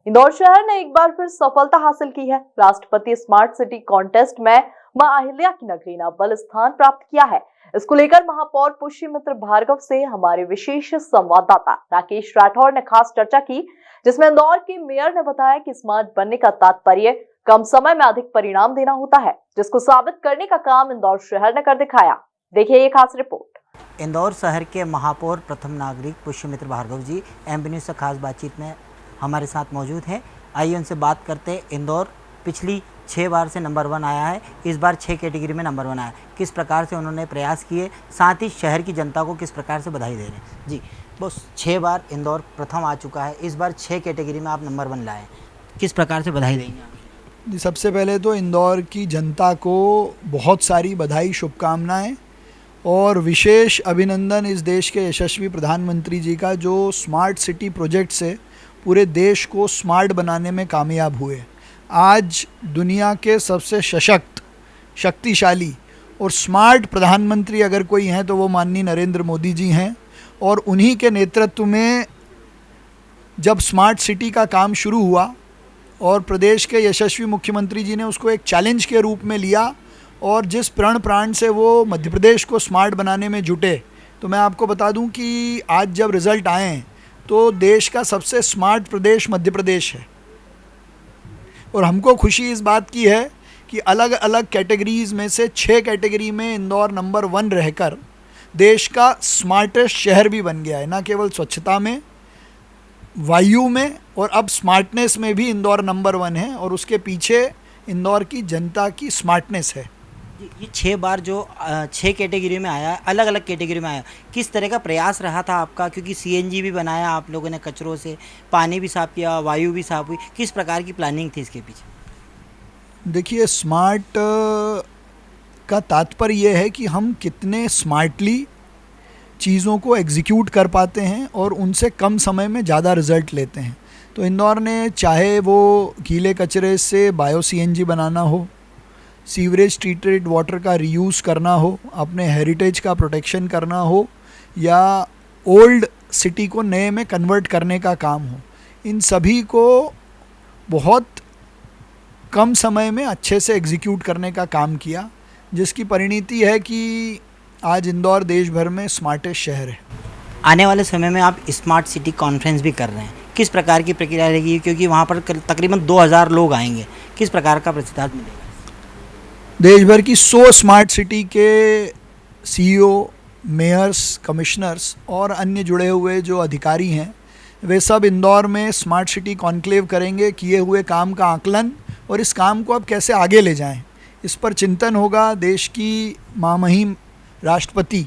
इंदौर शहर ने एक बार फिर सफलता हासिल की है। राष्ट्रपति स्मार्ट सिटी कॉन्टेस्ट में मां अहिल्या की नगरी ने अव्वल स्थान प्राप्त किया है। इसको लेकर महापौर पुष्यमित्र भार्गव से हमारे विशेष संवाददाता राकेश राठौर ने खास चर्चा की, जिसमें इंदौर के मेयर ने बताया कि स्मार्ट बनने का तात्पर्य कम समय में अधिक परिणाम देना होता है, जिसको साबित करने का काम इंदौर शहर ने कर दिखाया। देखिए ये खास रिपोर्ट। इंदौर शहर के महापौर प्रथम नागरिक पुष्यमित्र भार्गव जी एमबी न्यूज़ से खास बातचीत में हमारे साथ मौजूद हैं। आइए उनसे बात करते हैं। इंदौर पिछली 6 बार से नंबर 1 आया है, इस बार 6 कैटेगरी में नंबर 1 आया। किस प्रकार से उन्होंने प्रयास किए, साथ ही शहर की जनता को किस प्रकार से बधाई दे रहे हैं। जी बस 6 बार इंदौर प्रथम आ चुका है, इस बार 6 कैटेगरी में आप नंबर 1 लाए, किस प्रकार से बधाई देंगे आप? जी, सबसे पहले तो इंदौर की जनता को बहुत सारी बधाई, शुभकामनाएं और विशेष अभिनंदन इस देश के यशस्वी प्रधानमंत्री जी का, जो स्मार्ट सिटी प्रोजेक्ट से पूरे देश को स्मार्ट बनाने में कामयाब हुए। आज दुनिया के सबसे सशक्त, शक्तिशाली और स्मार्ट प्रधानमंत्री अगर कोई हैं तो वो माननीय नरेंद्र मोदी जी हैं। और उन्हीं के नेतृत्व में जब स्मार्ट सिटी का काम शुरू हुआ और प्रदेश के यशस्वी मुख्यमंत्री जी ने उसको एक चैलेंज के रूप में लिया और जिस प्रण प्राण से वो मध्य प्रदेश को स्मार्ट बनाने में जुटे, तो मैं आपको बता दूं कि आज जब रिज़ल्ट आए हैं तो देश का सबसे स्मार्ट प्रदेश मध्य प्रदेश है। और हमको खुशी इस बात की है कि अलग अलग कैटेगरीज़ में से 6 कैटेगरी में इंदौर नंबर 1 रहकर देश का स्मार्टेस्ट शहर भी बन गया है। न केवल स्वच्छता में, वायु में और अब स्मार्टनेस में भी इंदौर नंबर 1 है। और उसके पीछे इंदौर की जनता की स्मार्टनेस है। ये 6 बार जो 6 कैटेगरी में आया, अलग अलग कैटेगरी में आया, किस तरह का प्रयास रहा था आपका? क्योंकि सीएनजी भी बनाया आप लोगों ने, कचरों से पानी भी साफ किया, वायु भी साफ हुई, किस प्रकार की प्लानिंग थी इसके पीछे? देखिए, स्मार्ट का तात्पर्य ये है कि हम कितने स्मार्टली चीज़ों को एग्जीक्यूट कर पाते हैं और उनसे कम समय में ज़्यादा रिजल्ट लेते हैं। तो इंदौर ने, चाहे वो गीले कचरे से बायो सीएनजी बनाना हो, सीवरेज ट्रीटेड वाटर का रीयूज़ करना हो, अपने हेरिटेज का प्रोटेक्शन करना हो, या ओल्ड सिटी को नए में कन्वर्ट करने का काम हो, इन सभी को बहुत कम समय में अच्छे से एग्जीक्यूट करने का काम किया, जिसकी परिणति है कि आज इंदौर देश भर में स्मार्टेस्ट शहर है। आने वाले समय में आप स्मार्ट सिटी कॉन्फ्रेंस भी कर रहे हैं, किस प्रकार की प्रक्रिया रहेगी? क्योंकि वहाँ पर तकरीबन 2000 लोग आएंगे, किस प्रकार का प्रतिसाद मिलेगा? देश भर की 100 स्मार्ट सिटी के सीईओ, मेयर्स, कमिश्नर्स और अन्य जुड़े हुए जो अधिकारी हैं, वे सब इंदौर में स्मार्ट सिटी कॉन्क्लेव करेंगे। किए हुए काम का आकलन और इस काम को अब कैसे आगे ले जाएं, इस पर चिंतन होगा। देश की महामहिम राष्ट्रपति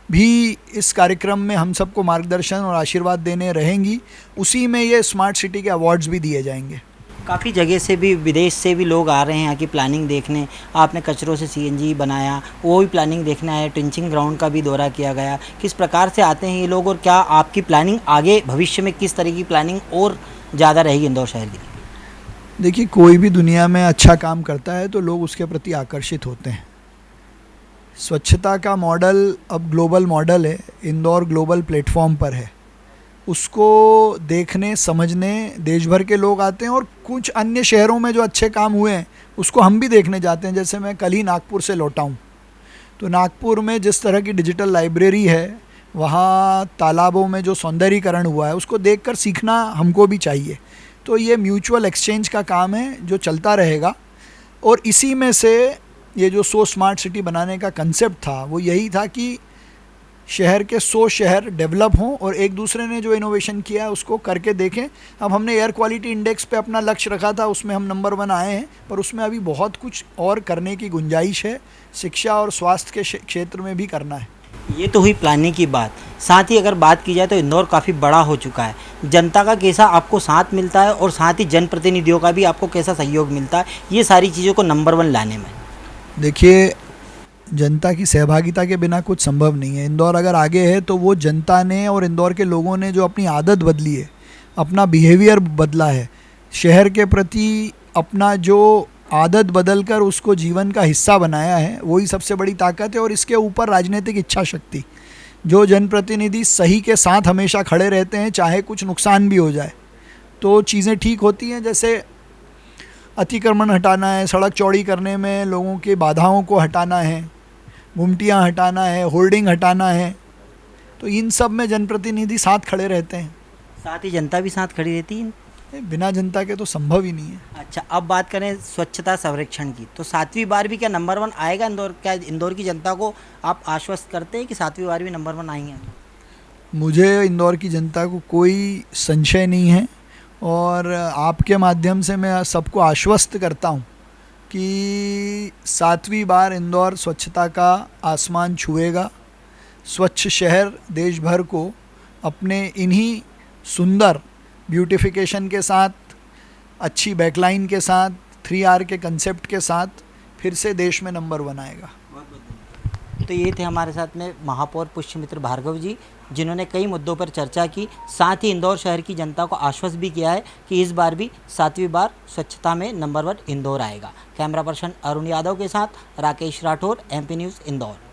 भी इस कार्यक्रम में हम सबको मार्गदर्शन और आशीर्वाद देने रहेंगी। उसी में ये स्मार्ट सिटी के अवार्ड्स भी दिए जाएंगे। काफ़ी जगह से भी, विदेश से भी लोग आ रहे हैं यहाँ की प्लानिंग देखने। आपने कचरों से सीएनजी बनाया, वो भी प्लानिंग देखने आए, ट्रिंचिंग ग्राउंड का भी दौरा किया गया। किस प्रकार से आते हैं ये लोग और क्या आपकी प्लानिंग आगे भविष्य में किस तरह की प्लानिंग और ज़्यादा रहेगी इंदौर शहर की? देखिए, कोई भी दुनिया में अच्छा काम करता है तो लोग उसके प्रति आकर्षित होते हैं। स्वच्छता का मॉडल अब ग्लोबल मॉडल है, इंदौर ग्लोबल प्लेटफॉर्म पर है। उसको देखने, समझने देश भर के लोग आते हैं और कुछ अन्य शहरों में जो अच्छे काम हुए हैं उसको हम भी देखने जाते हैं। जैसे मैं कल ही नागपुर से लौटा हूँ, तो नागपुर में जिस तरह की डिजिटल लाइब्रेरी है, वहाँ तालाबों में जो सौंदर्यीकरण हुआ है, उसको देखकर सीखना हमको भी चाहिए। तो ये म्यूचुअल एक्सचेंज का काम है जो चलता रहेगा। और इसी में से ये जो 100 स्मार्ट सिटी बनाने का कंसेप्ट था, वो यही था कि शहर के 100 शहर डेवलप हों और एक दूसरे ने जो इनोवेशन किया है उसको करके देखें। अब हमने एयर क्वालिटी इंडेक्स पे अपना लक्ष्य रखा था, उसमें हम नंबर 1 आए हैं, पर उसमें अभी बहुत कुछ और करने की गुंजाइश है। शिक्षा और स्वास्थ्य के क्षेत्र में भी करना है। ये तो हुई प्लानिंग की बात। साथ ही अगर बात की जाए तो इंदौर काफ़ी बड़ा हो चुका है। जनता का कैसा आपको साथ मिलता है और साथ ही जनप्रतिनिधियों का भी आपको कैसा सहयोग मिलता है ये सारी चीज़ों को नंबर 1 लाने में? देखिए, जनता की सहभागिता के बिना कुछ संभव नहीं है। इंदौर अगर आगे है तो वो जनता ने और इंदौर के लोगों ने जो अपनी आदत बदली है, अपना बिहेवियर बदला है, शहर के प्रति अपना जो आदत बदलकर उसको जीवन का हिस्सा बनाया है, वही सबसे बड़ी ताकत है। और इसके ऊपर राजनीतिक इच्छा शक्ति, जो जनप्रतिनिधि सही के साथ हमेशा खड़े रहते हैं, चाहे कुछ नुकसान भी हो जाए, तो चीज़ें ठीक होती हैं। जैसे अतिक्रमण हटाना है, सड़क चौड़ी करने में लोगों की बाधाओं को हटाना है, गुमटियाँ हटाना है, होर्डिंग हटाना है, तो इन सब में जनप्रतिनिधि साथ खड़े रहते हैं। साथ ही जनता भी साथ खड़ी रहती है। बिना जनता के तो संभव ही नहीं है। अच्छा, अब बात करें स्वच्छता सर्वेक्षण की, तो 7वीं बार भी क्या नंबर 1 आएगा इंदौर? क्या इंदौर की जनता को आप आश्वस्त करते हैं कि 7वीं बार भी नंबर 1 आएंगे? मुझे इंदौर की जनता को कोई संशय नहीं है और आपके माध्यम से मैं सबको आश्वस्त करता हूँ कि 7वीं बार इंदौर स्वच्छता का आसमान छुएगा। स्वच्छ शहर देश भर को अपने इन्हीं सुंदर ब्यूटिफिकेशन के साथ, अच्छी बैकलाइन के साथ, 3R के कंसेप्ट के साथ फिर से देश में नंबर 1 आएगा। तो ये थे हमारे साथ में महापौर पुष्यमित्र भार्गव जी, जिन्होंने कई मुद्दों पर चर्चा की, साथ ही इंदौर शहर की जनता को आश्वस्त भी किया है कि इस बार भी 7वीं बार स्वच्छता में नंबर 1 इंदौर आएगा। कैमरा पर्सन अरुण यादव के साथ राकेश राठौर, MP न्यूज़ इंदौर।